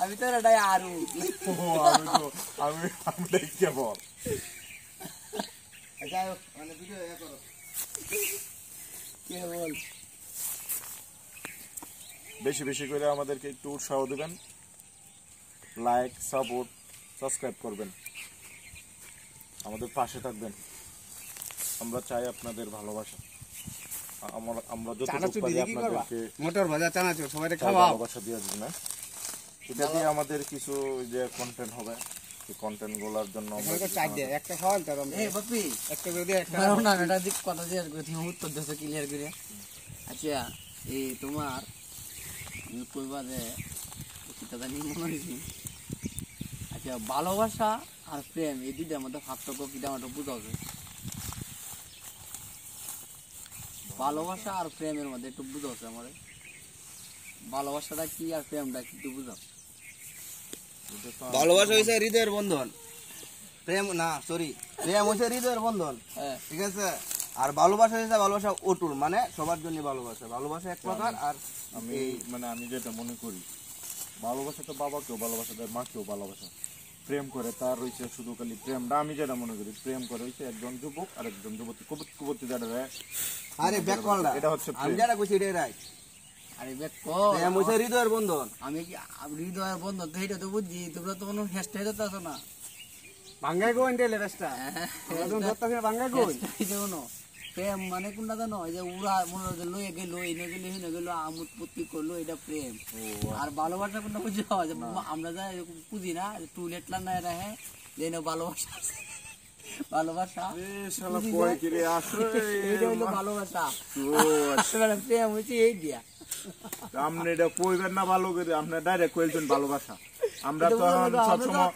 আমি তো এটাই আরু আমি দেখিয়ে বল যাই হোক মানে ভিডিও ইয়া করো কে বল বেশি বেশি করে আমাদেরকে একটু উৎসাহ দিবেন, লাইক সাপোর্ট সাবস্ক্রাইব করবেন, আমাদের পাশে থাকবেন। আমরা চাই আপনাদের ভালোবাসা, আমরা যতটুকু পারি আপনাদেরকে মোটর ভাজা চানাচুর সবাইকে খাওয়াও, ভালোবাসা দিয়ে দিন। এটা দিয়ে আমাদের কিছু যে কন্টেন্ট হবে, সেই কন্টেন্ট গুলোর জন্য একটা খাওয়াল তার এই বাপি একটা যদি একটা না এটা দিক কথা দিয়ে তুমি উত্তর দিছো ক্লিয়ার করে। আচ্ছা এই তোমার কইবা যে কিটা জানি মনে হইছে, আচ্ছা ভালোবাসা আর প্রেম এই দুইটার মধ্যে পার্থক্য কিটা আমাকে বুঝাও যায়? ভালোবাসা আর প্রেমের মধ্যে একটু বুঝাও আমারে, ভালোবাসাটা কি আর প্রেমটা কি একটু বুঝাও। ভালোবাসা হইছে হৃদয়ের বন্ধন, প্রেম না সরি প্রেম হইছে হৃদয়ের বন্ধন, ঠিক আছে। আর ভালোবাসা হইছে ভালোবাসা অটুট, মানে সবার জন্য ভালোবাসা, ভালোবাসা এক প্রকার। আর আমি মানে আমি যেটা মনে করি, ভালোবাসা তো বাবাকেও ভালোবাসা দেয়, মাকেও ভালোবাসা, প্রেম করে তার রয়েছে শুধু খালি প্রেমটা। আমি যেটা মনে করি প্রেম করে হইছে একজন যুবক আর একজন যুবতী, কুবতী যেটা আরে ব্যাক কলটা এটা হচ্ছে আমি যেটা কইছি এটাই রাইট। আরে ব্যাক কল প্রেম হইছে হৃদয়ের বন্ধন। আমি কি হৃদয়ের বন্ধন তো এটা তো বুঝছি, তোমরা তো কোনো হেস্টাই দিতে আছো না। ভাঙ্গাই গোন দেলে রাস্তা তুমি ধরতাছ না, ভাঙ্গাই গোন জানো প্রেম মানে কোনটা জানো? এই যে উড়া মনে হয় লয়ে গেল এনে গেল হেনে গেল আমোদ প্রতি করলো, এটা প্রেম। আর ভালোবাসা কোনটা বুঝি হয় যে আমরা যা বুঝি না টুলেট না এরা, হ্যাঁ যে ভালোবাসা ভালোবাসা শালা কই কি রে আসে, এইটা হলো ভালোবাসা। প্রেম হচ্ছে এই দিয়া আপনি এটা কইবেন না ভালো করে, আপনি ডাইরেক্ট কইছেন ভালোবাসা। আমরা তো সবসময়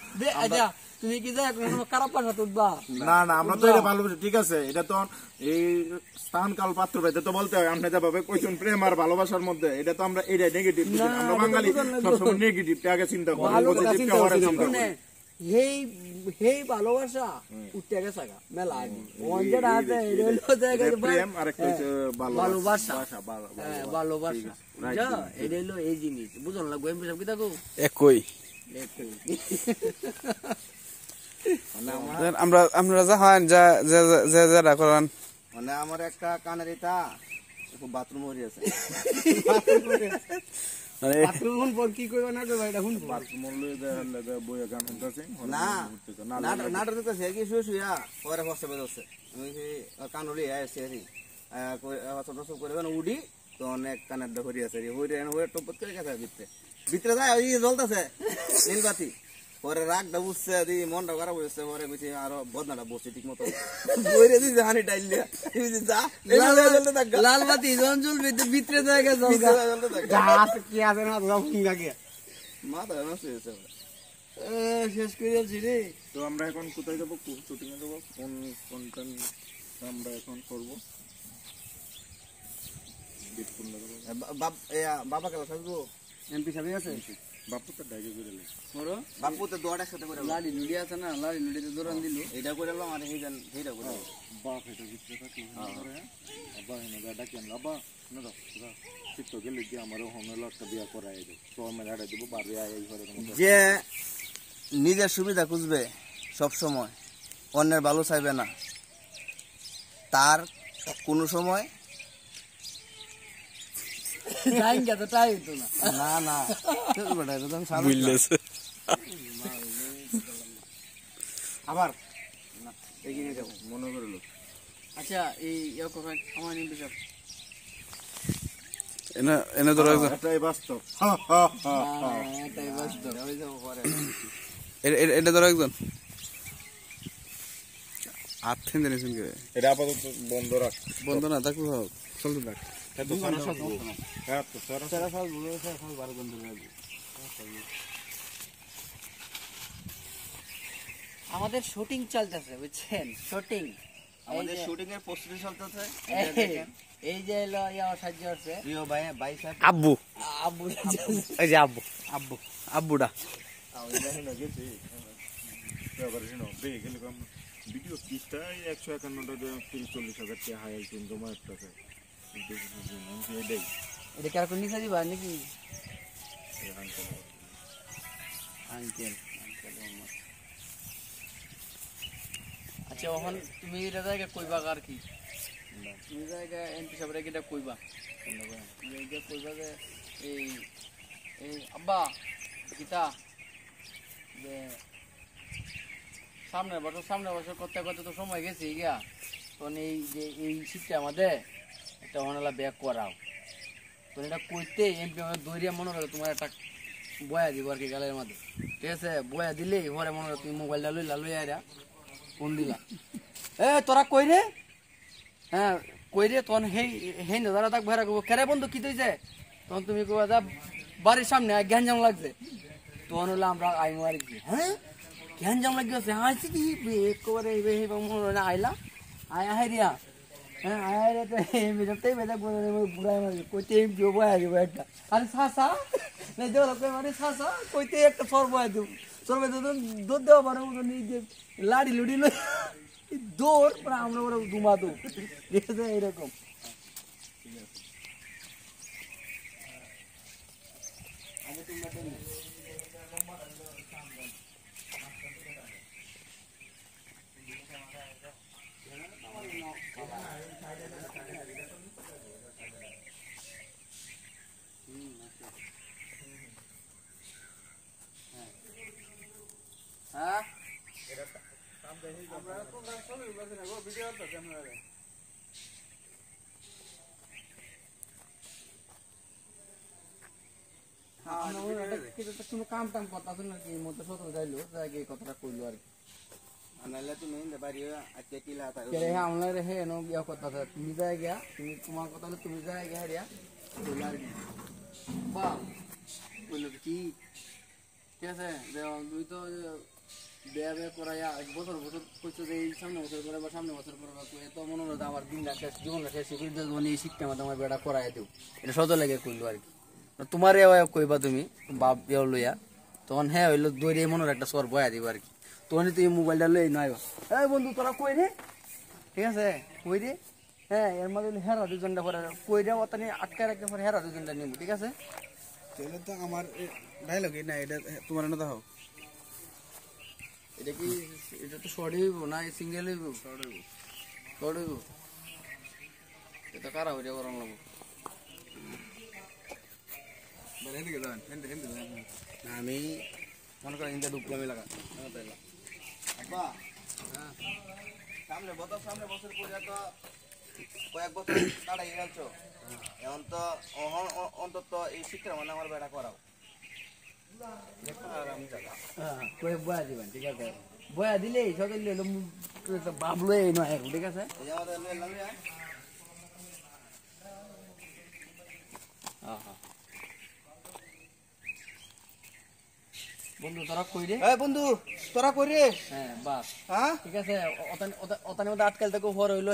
তুমি কি যায় কোনো খারাপ ভাষা তুলবা না না, আমরা তো এটা ভালোবাসা, ঠিক আছে। এটা তো এই স্থান কাল পাত্র ভেদে তো বলতে হয়। আপনি যেভাবে কইছেন প্রেম আর ভালোবাসার মধ্যে, এটা তো আমরা এটা নেগেটিভ, আমরা বাঙালি সবসময় নেগেটিভটা আগে চিন্তা করি, পজিটিভটা পরে চিন্তা করি। হেই ভালোবাসা উঠতে গেছে মেলা যেটা আছে প্রেম আর একটা হচ্ছে ভালোবাসা, ভালোবাসা এটা হলো এই জিনিস বুঝল না। গোয়েম পেশাব কি থাকো একই আমরা আমরা যা হয় যা যারা করেন, মানে আমার একটা কানের এটা বাথরুম হয়ে আছে, বাথরুম পর কি কইবা না কইবা এটা হুন বাথরুম লয়ে দে বইয়া গান শুনতাছে না নাটক দেখতেছে কি শুয়া পরে বসে বেজছে। আমি কানলি আইছে রে ছোট ছোট করে উডি তো অনেক কানের ধরি আছে রে হইরে হইরে টপত করে গেছে ভিতরে ভিতরে যায় ওই জ্বলতাছে নীলবাতি। পরে রাগটা বুঝছে দি মনটা খারাপ হয়েছে, পরে কইছি আরো বদনাটা বসে ঠিক মতো বইরে দিছে হানি ডাইলিয়া যা লাল বাতি জন জ্বলবে ভিতরে জায়গা গাছ কি আছে না লাগে মাথা নষ্ট হয়েছে। শেষ করে যাচ্ছি রে। তো আমরা এখন কোথায় যাবো, শুটিং এ যাবো, কোন কন্টেন্ট আমরা এখন করবো? বাবা কেলা থাকবো এমপি সাহেব আছে, বাপু তো ডাইগে করে লে মোরো বাপু তো দোয়াটা সাথে করে লাড়ি লুড়ি আছে না, লাড়ি লুড়িতে দৌড়ান দিল এটা করে এলাম। আর সেইটা করে বাপ এটা ভিতরে থাকি আব্বা হেনে গাডা কেন আব্বা না দাও ঠিক তো গেলে কি আমারও হোমেলো একটা বিয়া করাই দেব, তো আমি গাড়া দেব বাড়ি আই ঘরে। যে নিজের সুবিধা খুঁজবে সব সময়, অন্যের ভালো চাইবে না, তার কোনো সময় না না আবার এগিয়ে যাবো মনে করলো। আচ্ছা এই সময় নিবি সব এনে ধরো এটাই বাস্তব, এটাই বাস্তব। এটা ধরো একজন আর থেমে নিয়েছেন কে? এটা আপাতত বন্ধ রাখ, বন্ধ না থাকবে চলতে থাক। আমাদের শুটিং চলতেছে বুঝছেন, শুটিং আমাদের শুটিং এর প্রস্তুতি চলতেছে। এই যে এলো আমার সাহায্য করছে প্রিয় ভাই ভাই সাহেব আব্বু আব্বু এই যে আব্বু আব্বুটা ব্যাপারে শোনো দেখে গেলে ভিডিও কিস্তা 151টা 30-40 হাজার টাকা হাই আইছেন জমা একটা এটাই এটা কার কোন নিচে দিবা নাকি আঙ্কেল আচ্ছা ওখান তুমি এটা জায়গা কইবা আর কি তুমি জায়গা এমপি সাহেবরা এটা কইবা এইটা কইবা যে এই এই আব্বা গীতা যে সামনের বছর করতে করতে তো সময় গেছে গিয়া তখন এই যে এই শীতটা আমাদের একটা অনেলা ব্যাক করাও তো এটা কইতে এমপি আমাদের দৌড়িয়া মনে হবে তোমার একটা বয়া দিব আর কি গালের মধ্যে ঠিক আছে বয়া দিলেই ঘরে মনে হবে তুমি মোবাইলটা লইয়া এরা ফোন দিলা এ তোরা কই রে হ্যাঁ কই রে তখন হেই না দাঁড়া থাক ভেড়া করবো কেরে বন্ধু কি তুইছে তখন তুমি কবা যা বাড়ির সামনে গ্যাঞ্জাম লাগছে তখন হলো আমরা আইমো আর কি হ্যাঁ গ্যাঞ্জাম লাগিয়েছে হাসি কি একবারে আইলা আয় হাইরিয়া হ্যাঁ আয় তো বেজাতেই বেজা বুড়াই মারি কইতে কেউ বয়া দিব একটা আরে সাসা না দেওয়া লোক মানে সাসা কইতে একটা সর বয়া দিব সর বয়া দুধ দেওয়া পারো নিজে লাড়ি লুড়ি লই দৌড় আমরা ওরা দুমা দৌড় ঠিক আছে এইরকম হ্যাঁ আমরা তো সবই বলছি না গো ভিডিও তো ক্যামেরা কোনো কাম টাম কথা নাকি মতো সত্য যাইলো যাই কথাটা কইলো আর কি আনাইলে তুমি বাড়ি আজকে কিলা আমরা হে নো বিয়া কথা তুমি যাই গিয়া তুমি তোমার কথা হলে তুমি যাই গিয়া রিয়া কইলো আর কি বা কইলো কি ঠিক আছে তুই তো বিয়া বিয়া করাইয়া এক বছর কইছো যে এই সামনে বছর করে বা সামনে বছর করে এত মনে হলো আমার দিন শেষ জীবন শেষ করে মানে এই শিক্ষা মধ্যে আমার বেড়া করাই দেও এটা সত লেগে কইলো আর কি তোমার কইবা তুমি বাপ ইয়া লইয়া তখন হ্যাঁ হইলো দৌড়ে মনের একটা সর বয়া দিব আর কি তখন তুই মোবাইলটা লই নয় এই বন্ধু তোরা কই রে ঠিক আছে কই রে হ্যাঁ এর মধ্যে হেরা দুজনটা পরে কই রে অতনি আটকায় রাখতে পরে হেরা দুজনটা নিব ঠিক আছে তাহলে তো আমার ডায়লগ না এটা তোমার না দাও এটা কি এটা তো শর্ট হইব না সিঙ্গেল হইব শর্ট হইব এটা কারা হইয়া করন লাগবো আমি মনে করেন ইন্দা ডুবলাম লাগা আব্বা হ্যাঁ সামনে বছর পরে তো কয়েক বছর কাটাই গেছো এখন তো অন্তত এই শিক্ষা মানে আমার বেড়া করাও কয়ে বয়া দিবেন ঠিক আছে বয়া দিলেই সকালে বাবলো নয় ঠিক আছে এই আমাদের নিলাম বন্ধু তোরা কই রে এই বন্ধু তোরা কই রে হ্যাঁ বাস হ্যাঁ ঠিক আছে ওতানি মধ্যে আটকাল থেকে ভর হইলো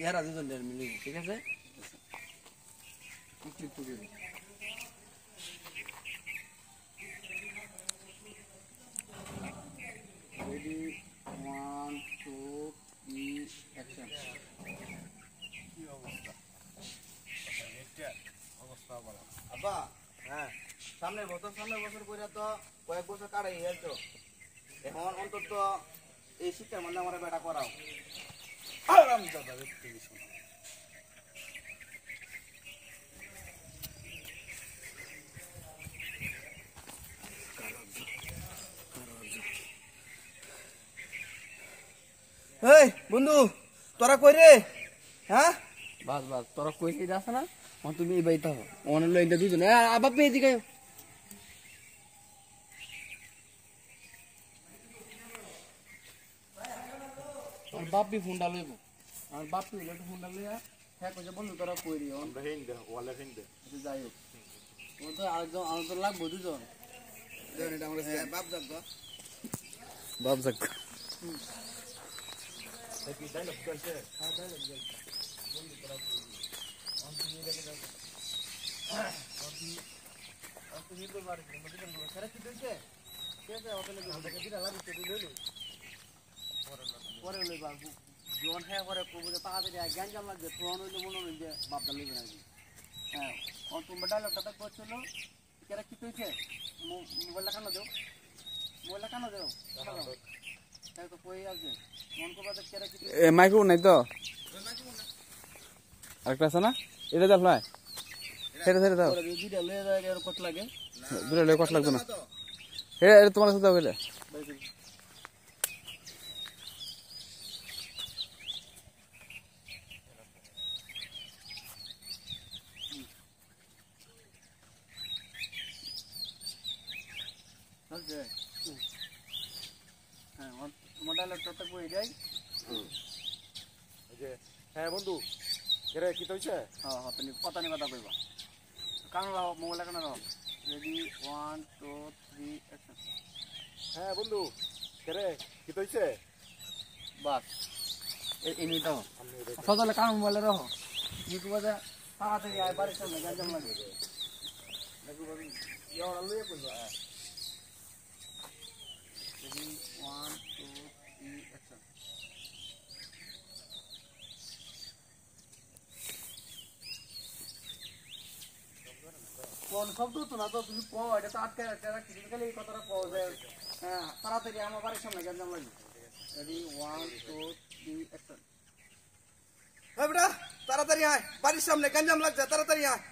হেরা দুজন মিলি ঠিক আছে রেডি 1 2 3 অ্যাকশন আব্বা হ্যাঁ সামনের বছর কইরা তো কয়েক বছর কাটাই গেছো এখন অন্তত এই শিক্ষা মানে আমার বেটা করাও আরাম দাদা ব্যক্তি এই বন্ধু তোরা কই রে হ্যাঁ বাস বাস তোরা কই রে যাস না তুমি এই বাইতে হো অন লই এটা দুজন আবার পেয়ে দিকে আর বাপি ফোনটা লইব আর বাপি হইলে ফোনটা লইয়া হ্যাঁ কইছে বন্ধু তোরা কই রে আমরা হেন দে ওয়ালে হেন দে যাই হোক ও তো আরেকজন আমাদের লাগবো দুজন এটা আমরা বাপ যাক বাপ যাক তুমি পরে লইবা জন হ্যাঁ পরে কবু যে তাড়াতাড়ি জ্ঞান জাম লাগবে তখন হইলে মনে হইল যে বাপদা লইবে নাকি হ্যাঁ অন তুমি ডায়লগটা করছিল কেরা কি কইছে মোবাইলটা কেন দেও মোবাইলটা কেন দেও তাই তো কই আছে মন করবা যে কেরা কি এ মাইক্রোফোন নাই তো আরেকটা আছে না এটা দাও ফ্লাই সেটা সেটা দাও দুইটা লয়ে যায় আর কত লাগে দুটো লয়ে কষ্ট লাগবে না এটা তোমার কাছে দাও গেলে চলছে হ্যাঁ তোমার ডায়লগটা কই যাই হ্যাঁ বন্ধু কেরে কি হইছে হ্যাঁ হ্যাঁ তুমি কথা নিয়ে কথা কইবা কারণ মোবাইল কেন দাও রেডি 1 2 3 অ্যাকশন হ্যাঁ বন্ধু কেরে কি হইছে বাস এনি দাও সকালে কারণ মোবাইলে রাখো ইউটিউবে তাড়াতাড়ি আয় বাড়ির সামনে গান লাগে দেখো বাবু ইয়াওরা লইয়া কইবা রেডি 1 2 3 অ্যাকশন কোন শব্দ তো না তো তুমি কো এটা তো আটকে রাখছি খালি এই কথাটা কও যে হ্যাঁ তাড়াতাড়ি আমার বাড়ির সামনে গান লাগে রেডি 1 2 3 অ্যাকশন হ্যাঁ বেটা তাড়াতাড়ি আয় বাড়ির সামনে গঞ্জাম লাগছে তাড়াতাড়ি আয়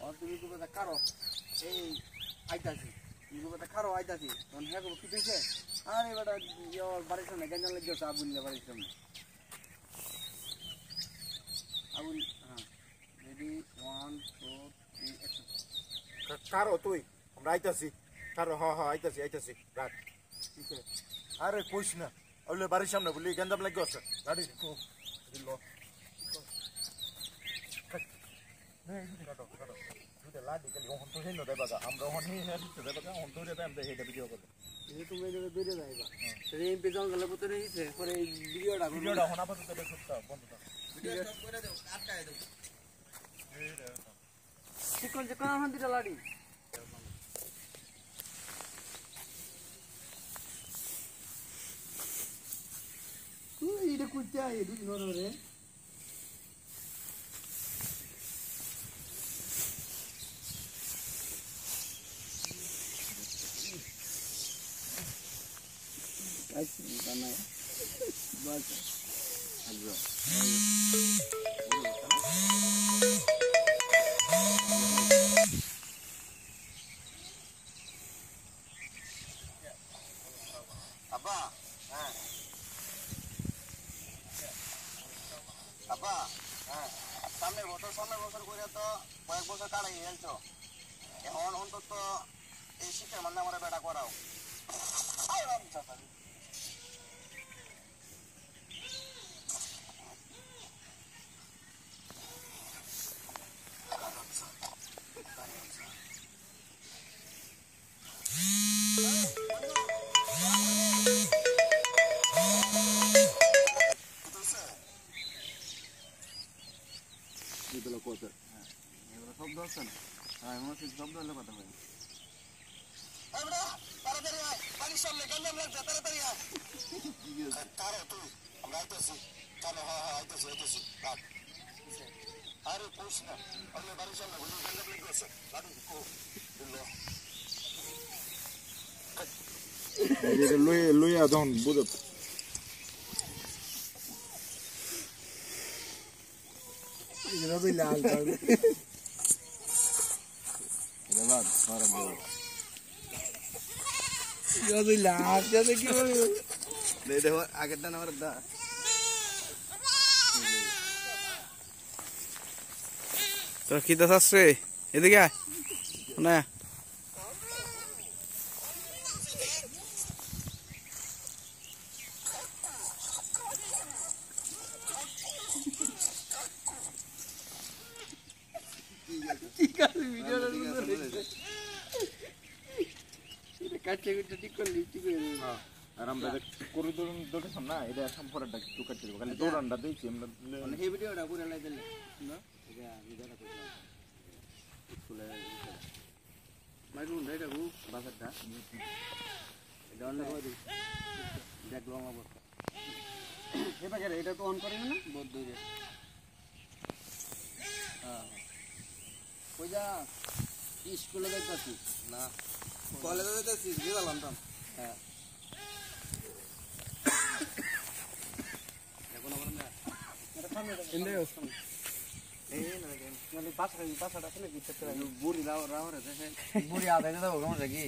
और তুমি তো কথা কারো এই আইতাছি তুমি কথা কারো আইতাছি তখন হ্যাঁ কি কইছে আরে বেটা ইয়ার বাড়ির সামনে গান লাগে তো আবুল বাড়ির সামনে আবুল হ্যাঁ রেডি 1 2 3 অ্যাকশন কারো তুই আমরা আইতাছি কারো হ্যাঁ আইতাছি রাখ আরে কইস না ওলে বাড়ির সামনে বলি গেন্দাম লাগি আছে গাড়ি তো দিল কাটো দুইটা লাডি খালি ওহন তো হেন দেবা আমরা ওহন হেন দেবা ওহন তো দেবা আমরা এটা ভিডিও করব এই তুমি এদিকে দূরে যাইবা এই পেছন গেলে ভিতরে হইছে পরে এই ভিডিওটা ওহন আপাতত এটা সত্য বন্ধ কর ভিডিও স্টপ করে দাও আটকায় দাও চিকন চিকন আমার দিটা লাড়ি তুই এটা কুচা এই দুই ধরে আচ্ছা বানাই বাস আচ্ছা আব্বা হ্যাঁ আব্বা হ্যাঁ সামনের বছর করে তো কয়েক বছর কাটাই গেলছো এখন অন্তত এই শীতের মানে আমার বেটা করাও শব্দ আছে না হ্যাঁ এমন শব্দ হলে কথা হয় তাড়াতাড়ি আয় বাড়ির সামনে গঞ্জাম লাগছে তাড়াতাড়ি আয় কারো তুই আমরা আইতেছি চলো হ্যাঁ আইতেছি রাখ আরে পুষ না আমরা বাড়ির সামনে গঞ্জাম লাগছে লাডু কো দিল লইয়া যখন বুঝো রবি লাল রবি লাল যাতে কি বলবো দেখো আগেরটা নাম্বার দা তো কি দাস আসছে এদিকে আয় না কাটছে ঠিক করলি ঠিক করে আর আমরা করে দেখেছিলাম না এটা সম্পর্কটা একটু কাটতে দেবো খালি দৌড়ানটা দিয়েছি আমরা মানে এই ভিডিওটা পুরো লাই দিলে না এটা ভিডিওটা করলাম ফুলে মাইরুন এটা গু বাজারটা এটা অন্য দেখলাম অবস্থা এটা তো অন করে না বদ্ধ রে হ্যাঁ কই যা স্কুলে যাইতাছি না কলেজে যাইতাছি গেলাম তো হ্যাঁ এখন আবার না এটা সামনে ইন্ডে ওখানে এই না পাঁচটা আছে নাকি বুড়ি রাও রে দেখে বুড়ি আদায় দাও কেমন কি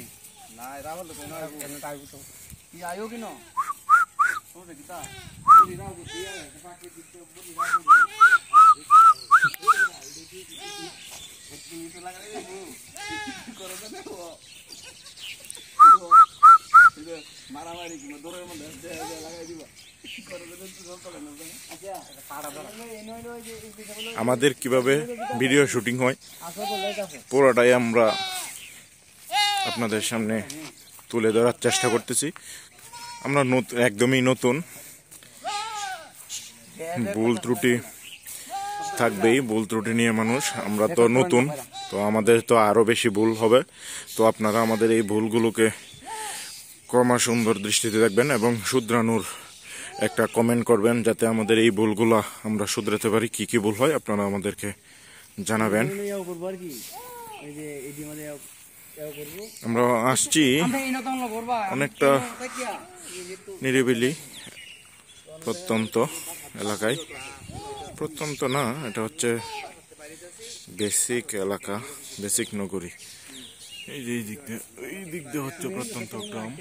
না রাহুল তো না কেন তাই তো কি আয়ো কি না তোরে কিতা বুড়ি রাও তো দিয়া পাকে দিতে বুড়ি রাও একটু লাগাই দেবো করে দেন ও মারামারি কি দরের মধ্যে লাগাই দিবা করে দেন তো চলে না আচ্ছা পাড়া ধরা আমাদের কিভাবে ভিডিও শুটিং হয় পুরোটাই আমরা আপনাদের সামনে তুলে ধরার চেষ্টা করতেছি। আমরা একদমই নতুন, ভুল ত্রুটি থাকবেই, ভুল ত্রুটি নিয়ে মানুষ, আমরা তো নতুন, তো আমাদের তো আরো বেশি ভুল হবে। তো আপনারা আমাদের এই ভুলগুলোকে ক্রমশ সুন্দর দৃষ্টিতে দেখবেন এবং শুধরানোর একটা কমেন্ট করবেন, যাতে আমাদের এই ভুলগুলো আমরা শুধরাতে পারি। কি কি ভুল হয় আপনারা আমাদেরকে জানাবেন। আমরা আসছি অনেকটা নিরিবিলি প্রত্যন্ত এলাকায়, প্রত্যন্ত না, এটা হচ্ছে বেসিক এলাকা, বেসিক নগরী। এই যে এই দিক দিয়ে হচ্ছে প্রত্যন্ত গ্রাম।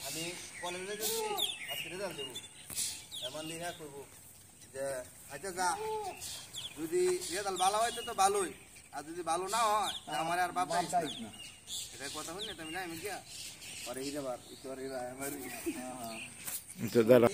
আমি কলেজে গেছি আজকে রেজাল্ট দেবো এমন লিখা করবো যে আচ্ছা যা যদি রেজাল্ট ভালো হয় তো ভালোই, আর যদি ভালো না হয় আমার আর বাবা না এটা কথা হল না তুমি না আমি গিয়া পরে হিরে বার তোর হিরা আমার দাদা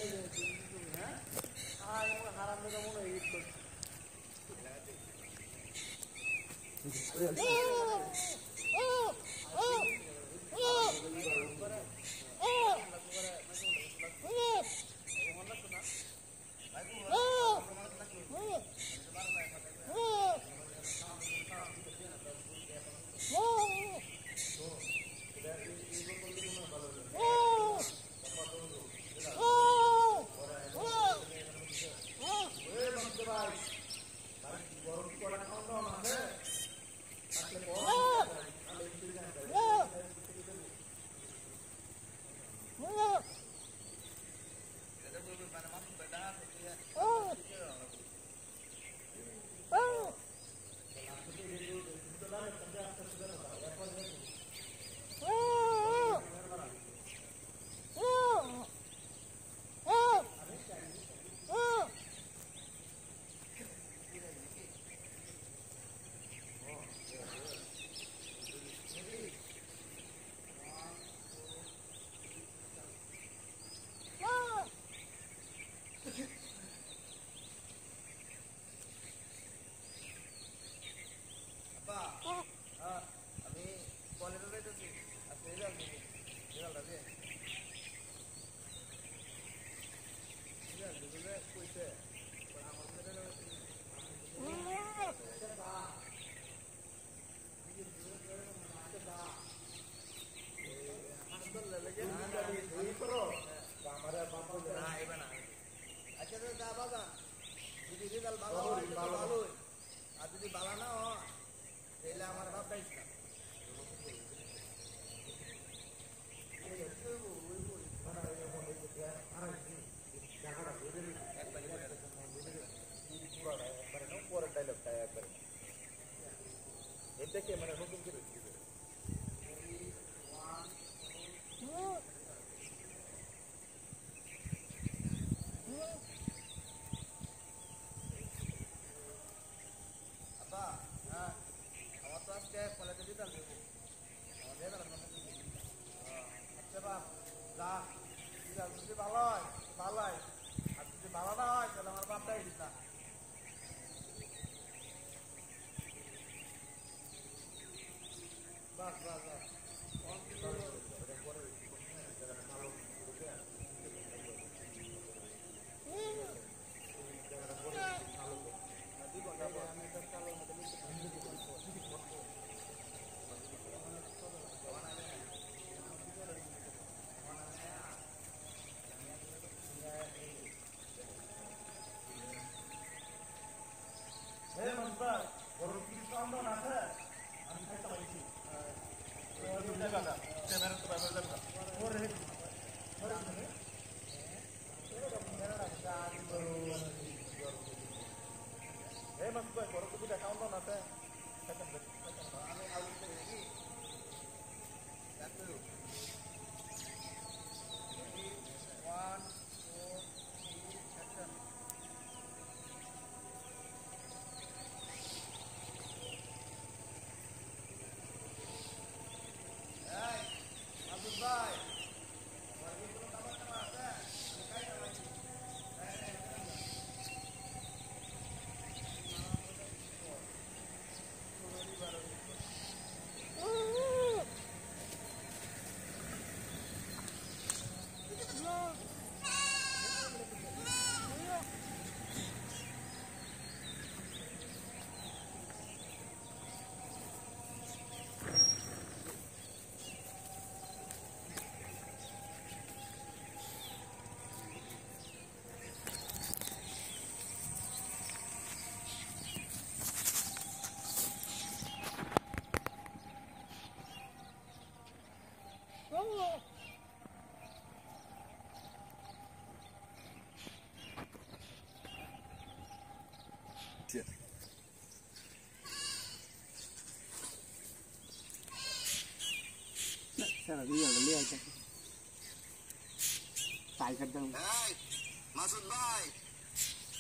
মাসুদ ভাই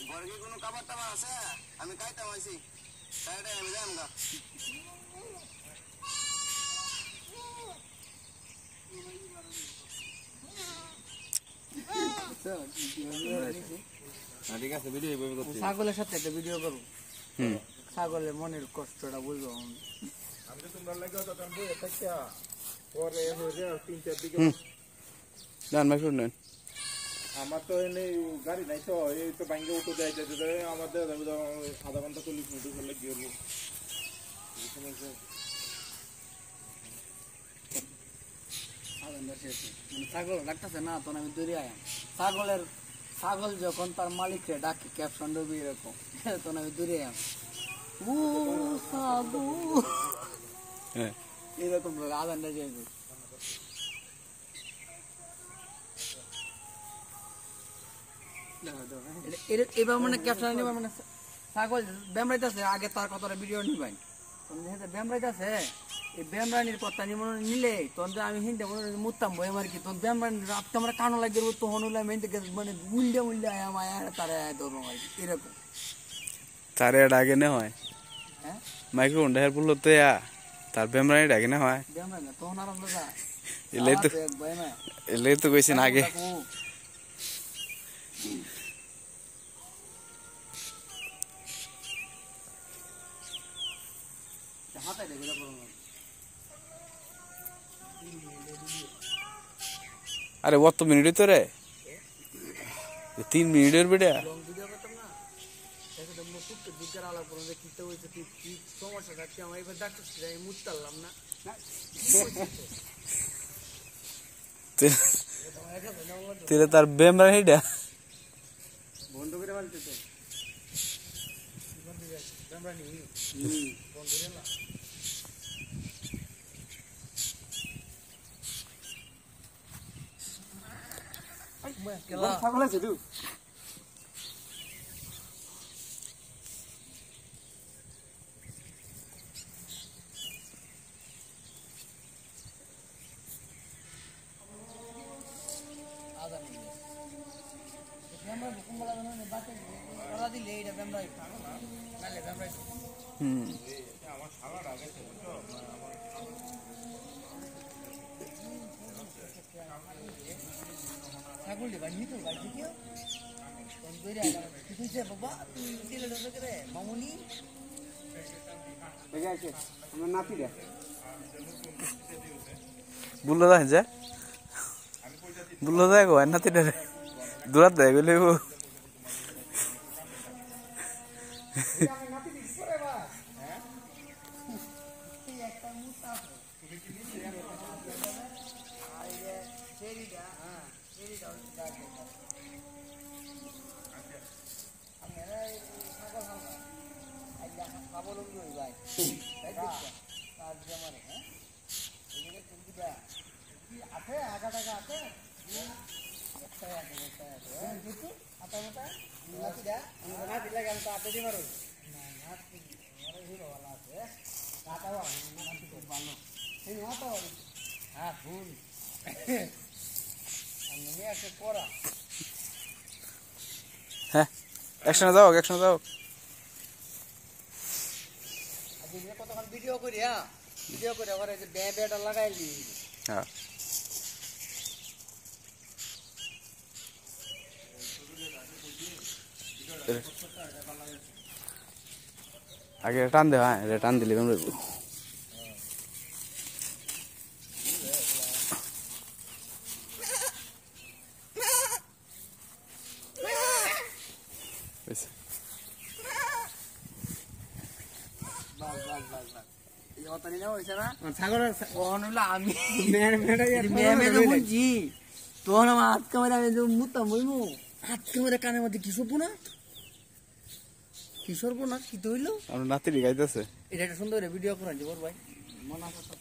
ঘরে কি কোনো খাবার টাবার আছে? আমি খাইতাম আইছি তাইটাই আমি যাম গা। ঠিক আছে ভিডিও এইভাবে করতে ছাগলের সাথে একটা ভিডিও করবো ছাগলের মনের কষ্টটা বুঝবো আমি তো তোমরা লাগে তখন বইয়ে থাকিয়া পরে হয়ে 3-4 দিকে ডান ভাই শুনুন আমার তো এনে গাড়ি নাই তো এই তো ব্যাংকে উঠে যাইতে আমাদের আধা ঘন্টা 40 মিনিট হলে গিয়ে ছাগল ডাকতেছে না তখন আমি দৌড়ে আয়াম ছাগল যখন তার মালিককে ডাকে ক্যাপশন ডুবি এরকম তখন আমি দৌড়ে আয়াম এরকম আদানটা যাইবে এবার মানে ক্যাপশন নিবা মানে ছাগল ব্যামরাইতেছে আগে তার কথাটা ভিডিও নিবাই ব্যামরাইতেছে এই ব্যামরানির কথা নিলে তখন আমি হিন্দে মনে মুতাম বই আমার কি তখন ব্যামরানি রাখতে আমরা কানো লাগিয়ে তখন হলাম মানে মুল্যা আমার তারা ধরবো আর কি এরকম তারে ডাকে না হয় হ্যাঁ মাইক্রোফোন হেল্প করলো তো তার ব্যামরানি ডাকে না হয় ব্যামরানি তখন আরাম দাদা এলে তো কইছেন আগে আরে কত মিনিট তো রে 3 মিনিটের বেটা তেলে তার বেমরা হেডা বন্ধ করে বলতে তো ছাগল আছে তুই বুল্লো যায় যে বুল্লো যায় গো নাতি রে দূরাত যায় গেলে হ্যাঁ একসাথে যাও কতক্ষণ ভিডিও করি হ্যাঁ ভিডিও করে ওখানে যে ব্যাটা লাগাইলি হ্যাঁ আগে টান দে হ্যাঁ টান দিলে কেমন রইব তখন আমার হাত কামারে আমি মুতাম বইমু হাত কামারে কানের মধ্যে কি সরবো না কি তো হইলো আমার নাতি গাইতেছে এটা একটা সুন্দর ভিডিও করেন যে ভাই মনে আছে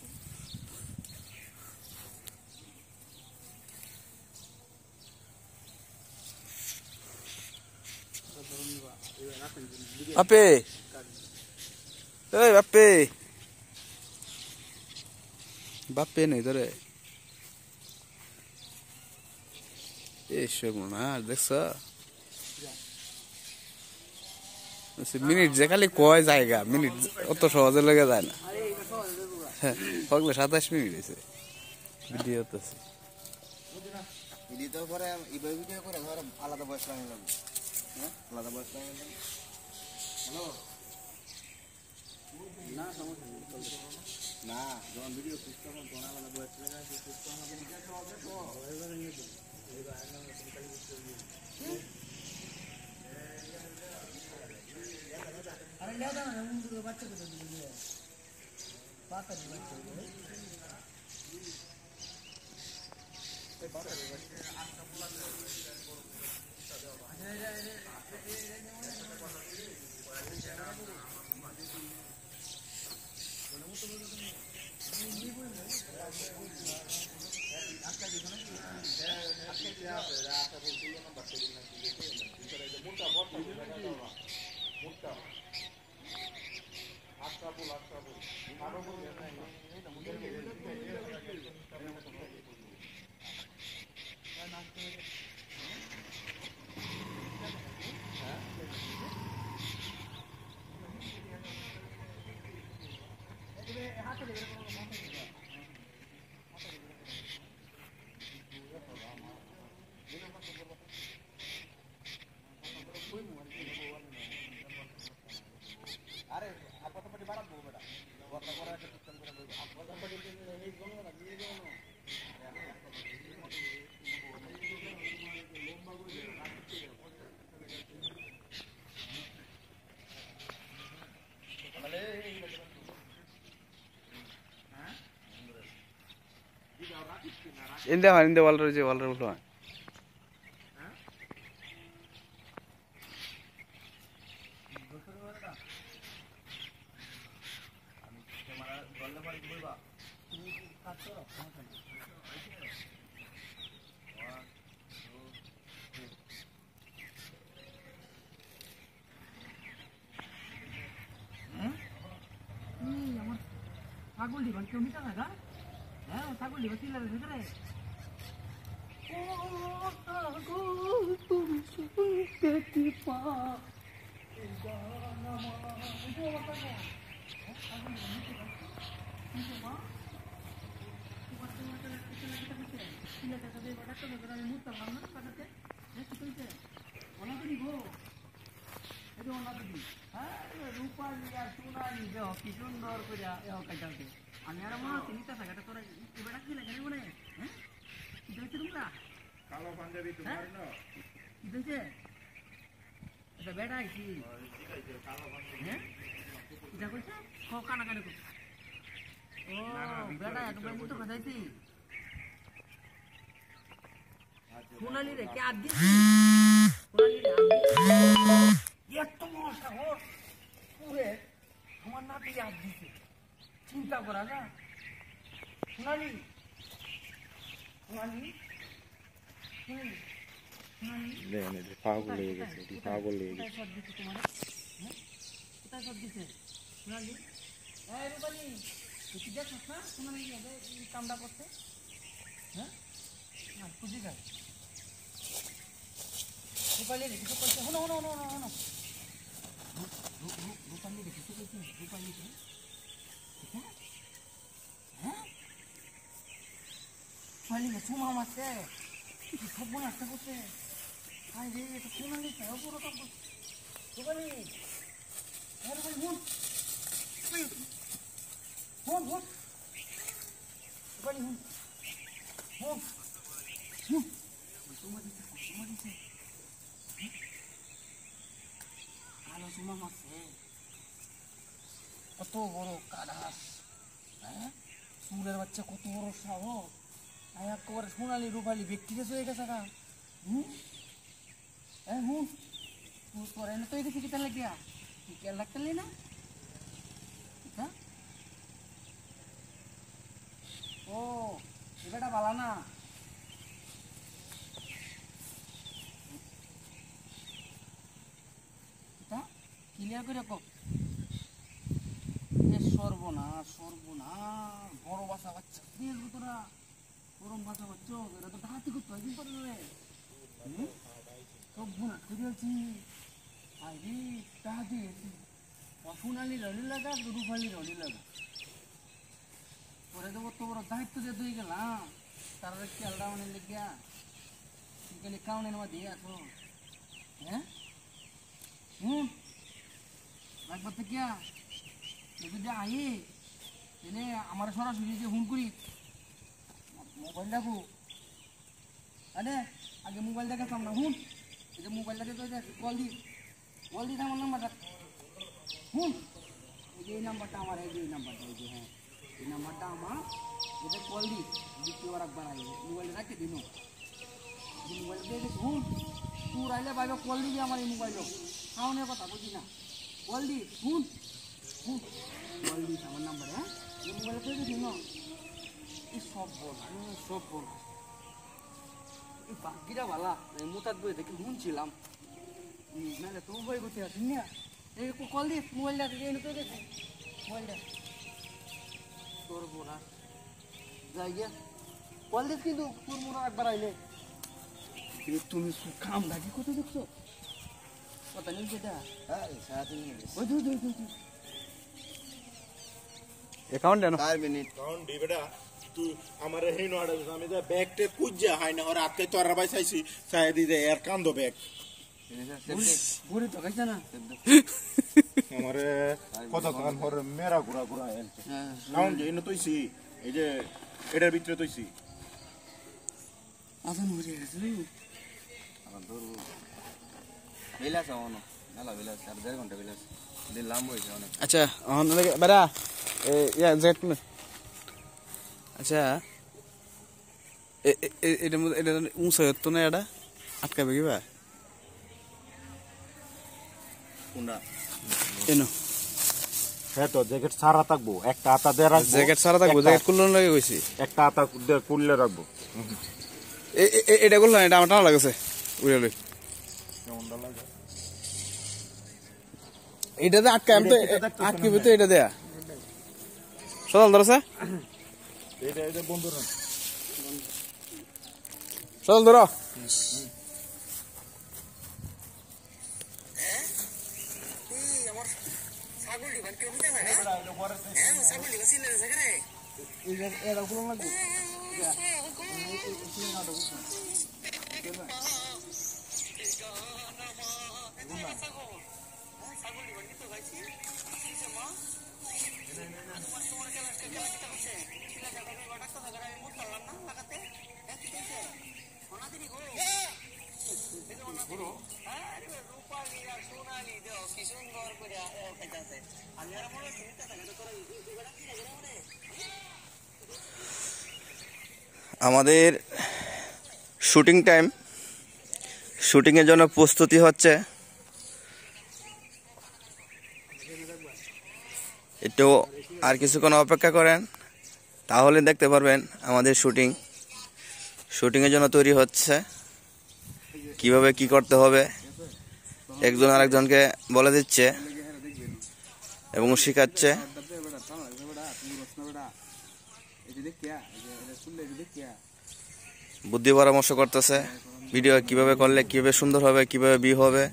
বাপে এই বাপে নেই তোরে এই সর্বনাশ দেখছ মিনিট যে খালি কয় জায়গা মিনিট অত সহজে লেগে যায় না আরে এটা সহজে দেবো না। হ্যাঁ হগলে 27 মিনিট হয়েছে ভিডিও হতেছে ভিডিও করে ইবে ভিডিও করে ধর আলাদা বয়স লাগাই লাগবে হ্যাঁ আলাদা বয়স লাগাই লাগবে হ্যালো না সমস্যা নেই চলবে। না যখন ভিডিও করতে তখন কোন আলাদা বয়স লাগাই করতে আমাদের নিজে হবে তো আরে লে দাও না মুন্ডু বাচ্চা করে দিলে পাতা দিলে আরে আপাতত পাটি বাড়াবো বেটা কথা করা একটা সিস্টেম করে বলবো আপাতত পাটি এই গনো না দিয়ে গনো ইন্দে ওয়াল রয়েছে ওয়াল উঠো ছাগল দিবা কেউ মিটা না গা হ্যাঁ ছাগল দিবা চিল্লারে ভিতরে ও ছাগল তুমি শুনতে পা কি সুন্দর করে কাটাতে আমি আর মনে হচ্ছে নিতে থাকাটা তোরা এবার কি লাগে মনে হ্যাঁ কি হয়েছে তোমরা কালো পাঞ্জাবি তোমার না কি হয়েছে এটা বেড়া আইছি হ্যাঁ এটা কইছে কানা কানে কো ও বেড়া তোমরা মুতো খাইছি সোনালি রে কে আদি সোনালি রে এত মশা হো পুরে আমার নাতি আদ দিছে চিন্তা করা না সোনালি সোনালি সোনালি সোনালি পাগল হয়ে গেছে পাগল হয়ে গেছে কোথায় সব দিছে তোমার হ্যাঁ কোথায় সব দিছে সোনালি এই রূপালি তুই কি দেখছ না সোনালি এই কামটা করতে হ্যাঁ না খুঁজে গেল রূপালি রে কিছু করছে হনো হনো হনো হনো রূপালি রে কিছু করছে রূপালি রে হ্যাঁ রূপালি রে সুমা মারছে সব মনে আসতে করছে আরে রে এটা সোনালি চাও পুরো কাম রূপালি হ্যাঁ রূপালি হুন হুন হুন রূপালি হুন হুন হুন তোমার দিচ্ছে কালো সুমা মারছে কত বড় কারাস হ্যাঁ সুরের বাচ্চা কত বড় সাহস একেবারে সোনালি রূপালি ব্যক্তিকে হয়ে গেছে না হুম হ্যাঁ হুম করে না তো এই দেখি কিতা লাগিয়া কি কে লাগতে না হ্যাঁ ও এটা ভালো না ক্লিয়ার করে রাখো সর্বনাশ সর্বনাশ বড় বাসা বাচ্চা তোরা গরম বাসা বাচ্চা এরা তো ডাহাতি করতে হয় কিন্তু সব গুণ করেছি আরে তা দিয়েছি অসুনালি রলি লাগা রূপালি রলি লাগা পরে তো কত বড় দায়িত্ব দিয়ে দিয়ে গেলাম তার খেয়ালটা মানে লেগিয়া গেলে কাউনের মধ্যে আছো হ্যাঁ একবার তো কিয়া যদি আয়ে এনে আমার সরাসরি যে হুন করি মোবাইল দেখো আরে আগে মোবাইল দেখাতাম না হুন এই যে মোবাইল দেখে তো কল দি আমার নাম্বারটা হুন এই যে এই নাম্বারটা আমার এই যে এই নাম্বারটা এই যে হ্যাঁ এই নাম্বারটা আমার এটা কল দি দ্বিতীয়বার একবার আগে মোবাইলটা রাখতে দিন মোবাইল দিয়ে দেখি হুন তুই আইলে বাইরে কল দিবি আমার এই মোবাইলও খাওয়ানোর কথা বুঝি না কল দি হুন হুন কল দিস আমার নাম্বারে হ্যাঁ এই মোবাইলটা দিয়ে দেখি না এই সব বল এই বাকিটা ভালা মোতাদ বই দেখে শুনছিলাম নাহলে তো বই করতে আসিস না এই কল দিস মোবাইলটা এই তো দেখি মোবাইলটা তোর বোনা যাই গিয়া কল দিস কিন্তু তোর মোনা একবার আইলে তুমি কাম লাগি কত দেখছো কথা নেই সেটা ওই অ্যাকাউন্ট দেন 4 মিনিট কারণ বেটা তুই আমার হেই নড়া আমি তো ব্যাগতে কুজ্জা হয় না ওর আজকে তোরা ভাই চাইছি চাই দিতে এর কান্দ ব্যাগ বুড়ি তো খাইছে না আমারে কত কান হর মেরা গুড়া গুড়া এলছে কারণ যে এনে তৈছি এই যে এটার ভিতরে তৈছি আজন হয়ে গেছে আমার দূর বিলাস অন নালা বিলাস 4.5 ঘন্টা বিলাস দিন লাম্ব হইছে অনেক আচ্ছা অন লাগে বেড়া ইয়া জেট মে আচ্ছা এটা এটা উঁচা হতো না এটা আটকাবে কিবা কোনটা এনো হ্যাঁ তো জ্যাকেট সারা থাকবো একটা আতা দিয়ে রাখবো জ্যাকেট সারা থাকবো জ্যাকেট কুলন লাগে কইছি একটা আতা দিয়ে কুললে রাখবো এটা করলাম এটা আমার টানা লাগছে উড়ে লই কেমনটা লাগে এটাতে আটকাবে তো আটকাবে তো এটা দেয়া সদল ধরছে এটা বন্ধু না সদল ধরো আমাদের শুটিং টাইম শুটিংয়ের জন্য প্রস্তুতি হচ্ছে একটু আর কিছুক্ষণ অপেক্ষা করেন তাহলে দেখতে পারবেন আমাদের শুটিংয়ের জন্য তৈরি হচ্ছে কিভাবে কি করতে হবে একজন আরেকজনকে বলে দিচ্ছে এবং শেখাচ্ছে বুদ্ধি পরামর্শ করতেছে ভিডিও কিভাবে করলে কিভাবে সুন্দর হবে কিভাবে ভিউ হবে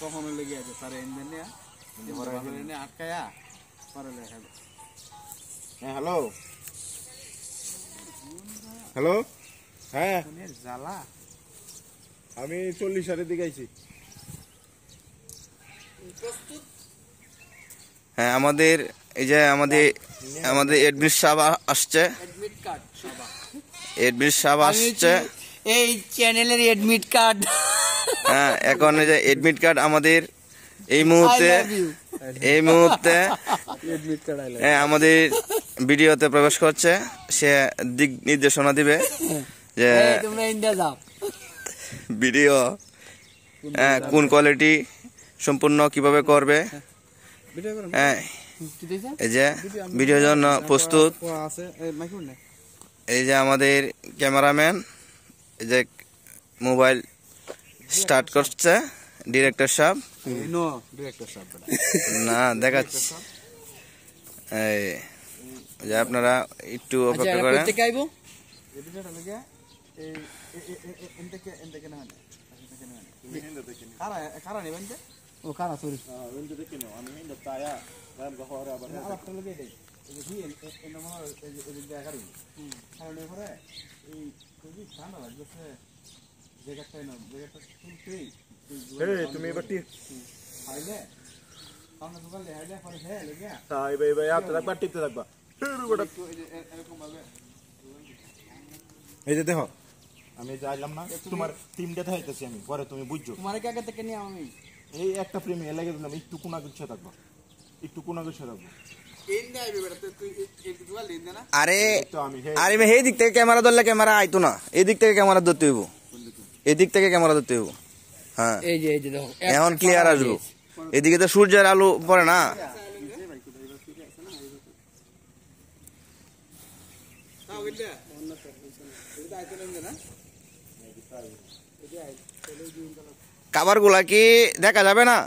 কখনো লেগে আছে তার ইঞ্জিনিয়া আটকায়া পরে লেখা হ্যাঁ হ্যালো হ্যালো হ্যাঁ জ্বালা আমি 40 দিকে আইছি হ্যাঁ আমাদের এই যে আমাদের এডমিট সাহেব আসছে এডমিট সাহেব আসছে এই চ্যানেলের এডমিট কার্ড হ্যাঁ এখন এই যে এডমিট কার্ড আমাদের এই মুহূর্তে আমাদের ভিডিওতে প্রবেশ করছে সে দিক নির্দেশনা দিবে যে ভিডিও কোন কোয়ালিটি সম্পূর্ণ কিভাবে করবে হ্যাঁ এই যে ভিডিওর জন্য প্রস্তুত এই যে আমাদের ক্যামেরাম্যান এই যে মোবাইল স্টার্ট করছে ডিরেক্টর সাহেব না দেখাচ্ছে এই যে আপনারা একটু অপেক্ষা করেন এদিকে লাগে এই এনতে না হয় তুমি হিন্দে দেখে নিও খারা নেবেন যে ও কারা সরি হিন্দে দেখে নিও আমি হিন্দে তায়া রাম গহরে আবার আলাদা লাগে এই যে এন মনে এই যে দেখারি কারণ এবারে এই খুবই ঠান্ডা লাগছে জায়গাটা শুনতেই এই তুমি এবার হাইলে কারণ সকালে হাইলে পরে হ্যাঁ লেগে তাই ভাই ভাই হাতে রাখবা টিপতে থাকবা এরকম ভাবে এই যে দেখো আমি যাইলাম না তোমার টিমটা দেখাইতেছি আমি পরে তুমি বুঝছো তোমার কি আগে থেকে নিয়ে আমি এই একটা প্রেমে লাগে দিলাম একটু কোনা গুছিয়ে থাকবা একটু কোনা গুছিয়ে থাকবা এন দেয় বেটা তুই একটু জল দিন না আরে তো আমি আরে এই দিক থেকে ক্যামেরা ধরলে ক্যামেরা আইতো না এই দিক থেকে ক্যামেরা ধরতে হইব এই দিক থেকে ক্যামেরা ধরতে হইব হ্যাঁ এই যে দেখো এখন ক্লিয়ার আসবো এদিকে তো সূর্যের আলো পড়ে না তাও গিলা এটা আইতেলেন না কাবার গুলা কি দেখা যাবে না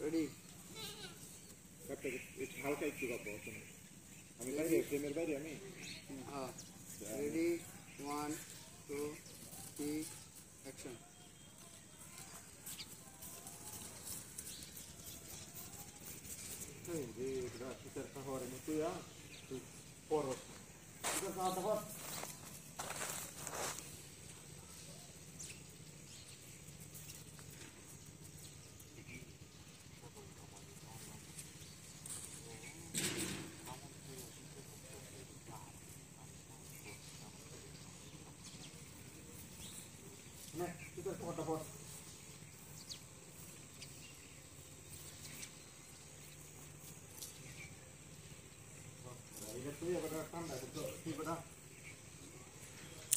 রেডি হালকা একটু গাবো আমি বাইরে প্রেমের বাইরে আমি হ্যাঁ রেডি 1 2 3 অ্যাকশন এই যে এটা শীতের খাবার আমি তুই পর এটা খাওয়া না শীতের খাবারটা পর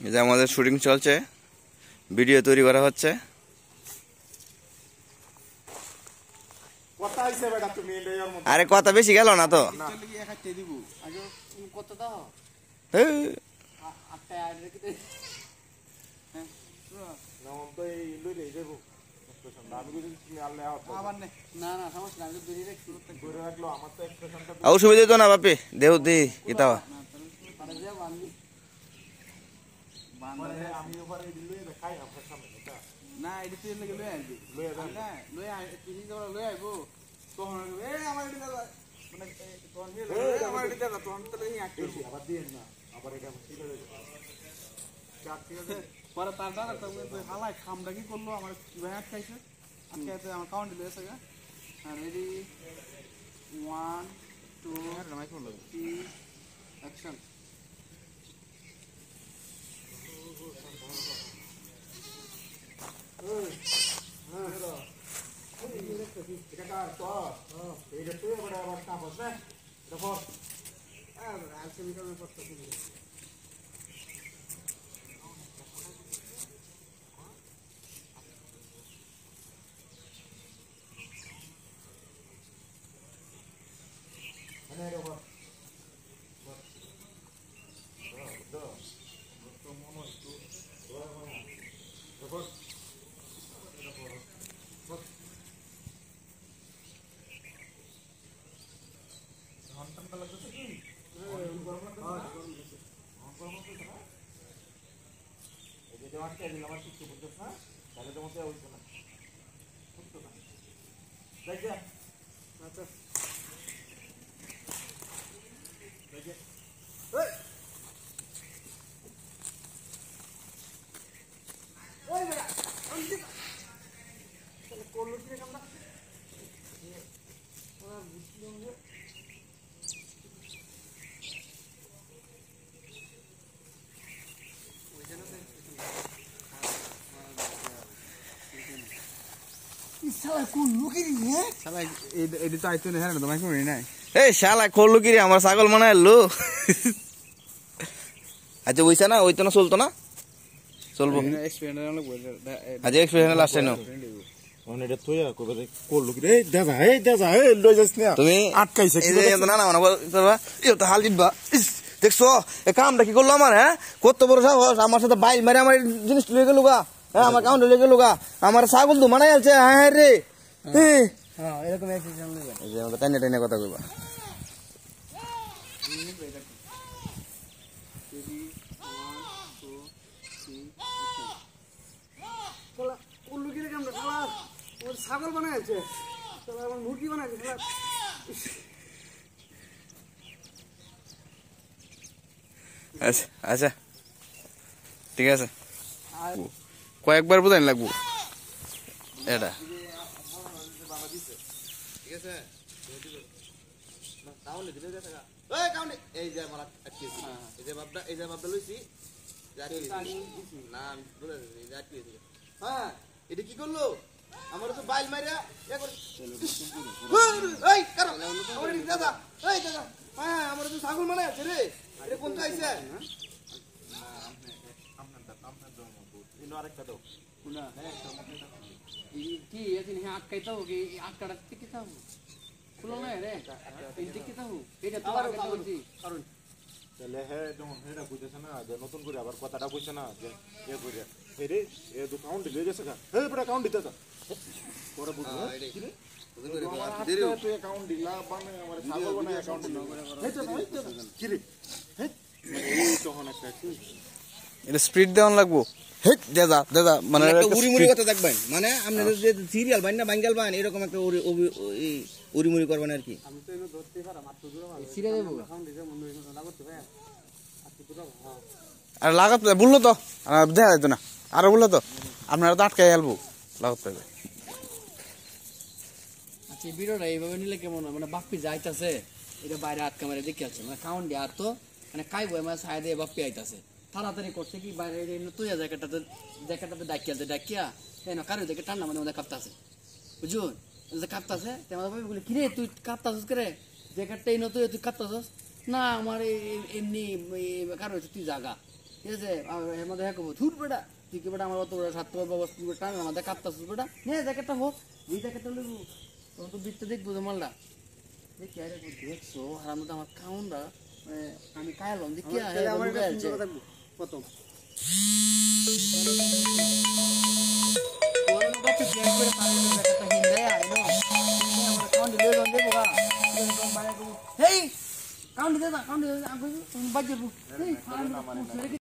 এই যে আমাদের শুটিং চলছে ভিডিও তৈরি করা হচ্ছে কথা আইছে বেটা তুমি এর মধ্যে আরে কথা বেশি গেল না তো চলে গিয়ে খাইতে দিব আগে কত দাও এই, আটটা আইড রেখে হ্যাঁ না তো এই লইলে যাবো আমি যদি তুমি আল্লাহ আবার না না সমস্যা না আমি তো দূরে রাখছি ধরে রাখলো আমার তো এক্সপ্রেশনটা অসুবিধা তো না বাপি দেহ দি কিতাবা পারে যা বান্ধি মানে আমি ওভারে দিলে দেখাই আপনার সামনে এটা না এডি তুই লাগে লই আইবি লইয়া যান। না লই আই তুই যখন লই আইবো তখন এই আমার এডি দাদা মানে তখন আমার এডি দাদা তখন তো লই আইবি বেশি আবার দিন না আবার এটা ঠিক আছে চার ঠিক আছে পরে তার দাদা তো হালাই খামটা কি করলো আমার কিভাবে আটকাইছে আটকাইতে আমার কাউন্ট দিলে এসে হ্যাঁ রেডি 1 2 3 অ্যাকশন এটা কার তো এইটা তুই আবার আবার কাপ আছে দেখো আমার কিছু বুঝতেছ না তাহলে তোমাকে হইতো না বুঝতো না দেখ আচ্ছা দেখে ওই বেটা তাহলে করলো কি কামটা শালা এডি তো আইতো না হ্যাঁ তোমায় শুনি নাই এই শালা করলো কি রে আমার ছাগল মনে এলো আচ্ছা ওইসা না ওই তো না চলতো না চলবো এক্সপেরিয়েন্স হলো বলে আজ এক্সপেরিয়েন্স লাস্ট টাইম ওনে এটা তুই কবে করলো কি রে দাদা এই লই যাস না তুমি আটকাইছে এই যে না না করবা ইও তো হাল দিবা দেখছো এই কামটা কি করলো আমার হ্যাঁ কত বড় সাহস আমার সাথে বাইল মারে আমার জিনিস লয়ে গেল গা হ্যাঁ আমার কাউন্ট লয়ে গেল গা আমার ছাগল তো মানাই আছে হ্যাঁ রে হ্যাঁ এরকম এক্সপেরিয়েন্স নেবেন এই যে আমাদের টাইনে টাইনে কথা কইবা উল্লুকিরে কামটা শালা ওর ছাগল বানাইছে শালা আমার মুরগি বানাইছে শালা আচ্ছা আচ্ছা ঠিক আছে কয়েকবার বোঝাইন লাগবো এটা ঠিক আছে তাহলে দিলে দেখা এই কাউন্ট এই যে আমার আটকেছি এই যে বাবদা লইছি না আমি বলে এই যে আটকেছি হ্যাঁ এটা কি করলো আমার তো বাইল মাইরা এ করে এই কারো আমার দাদা এই দাদা হ্যাঁ আমার তো ছাগল মানে আছে রে এটা কোন আইছে আরেকটা দাও কি এদিন হ্যাঁ আটকাইতাও কি আটকাটা টিকিতাও খুলো না রে এই টিকিতাও এটা তো আগে বলছি কারণ তাহলে হ্যাঁ যখন হেরা কইতেছে না যে নতুন করে আবার কথাটা কইছে না যে এ কইরা এই রে এ তো কাউন্ট লয়ে গেছে কা এই বড় কাউন্ট দিতে কা পরে বুঝো কি রে তুই অ্যাকাউন্ট দিলা বানে আমার ছাগল বানায় অ্যাকাউন্ট দিলা এই তো কি রে এই তখন একটা এটা স্পিড দেওয়ান লাগবো হে দাদা দাদা মানে একটা উড়ি মুড়ি কথা দেখবেন মানে আপনাদের যে সিরিয়াল বাইন না বাঙ্গাল বান এরকম একটা উড়ি মুড়ি করবেন আর কি আমি তো এনে ধরতে পারা মাত্র দূর সিরে দেব এখন দিছে মন হইছে না করতে ভাই আজকে পুরো আর লাগাত বললো তো আর দেখা যেত না আর বললো তো আপনারা তো আটকাই আলবো লাগাত পাবে আচ্ছা ভিডিওটা এইভাবে নিলে কেমন হয় মানে বাপ্পি যাইতাছে এটা বাইরে আটকা মারে দেখে আছে মানে কাউন্ট দিয়ে আর তো মানে কাইবো আমার সাইডে বাপ্পি আইতাছে তাড়াতাড়ি করছে কি বাইরে তুই জায়গাটাতে ডাকিয়া তাই না কারো দেখে ঠান্ডা মানে কাঁপতাছে বুঝুন কাঁপতাছে তোমাদের বলি কিরে তুই কাঁপতাছিস করে জ্যাকেটটাই নতুন তুই কাঁপতাছিস না আমার এমনি কারো হচ্ছে তুই জাগা ঠিক আছে এর মধ্যে হ্যাঁ করবো ধুর বেটা তুই কি বেটা আমার অত বড় ছাত্র ব্যবস্থা আমাদের কাঁপতাছিস বেটা নে জ্যাকেটটা হোক এই জ্যাকেটটা নেবো তখন তো বৃত্তে দেখবো তো মালটা দেখি আরে দেখছো আর আমরা তো আমার কাউন্টটা আমি কায়ালাম দেখি প্রথম কাউন্ট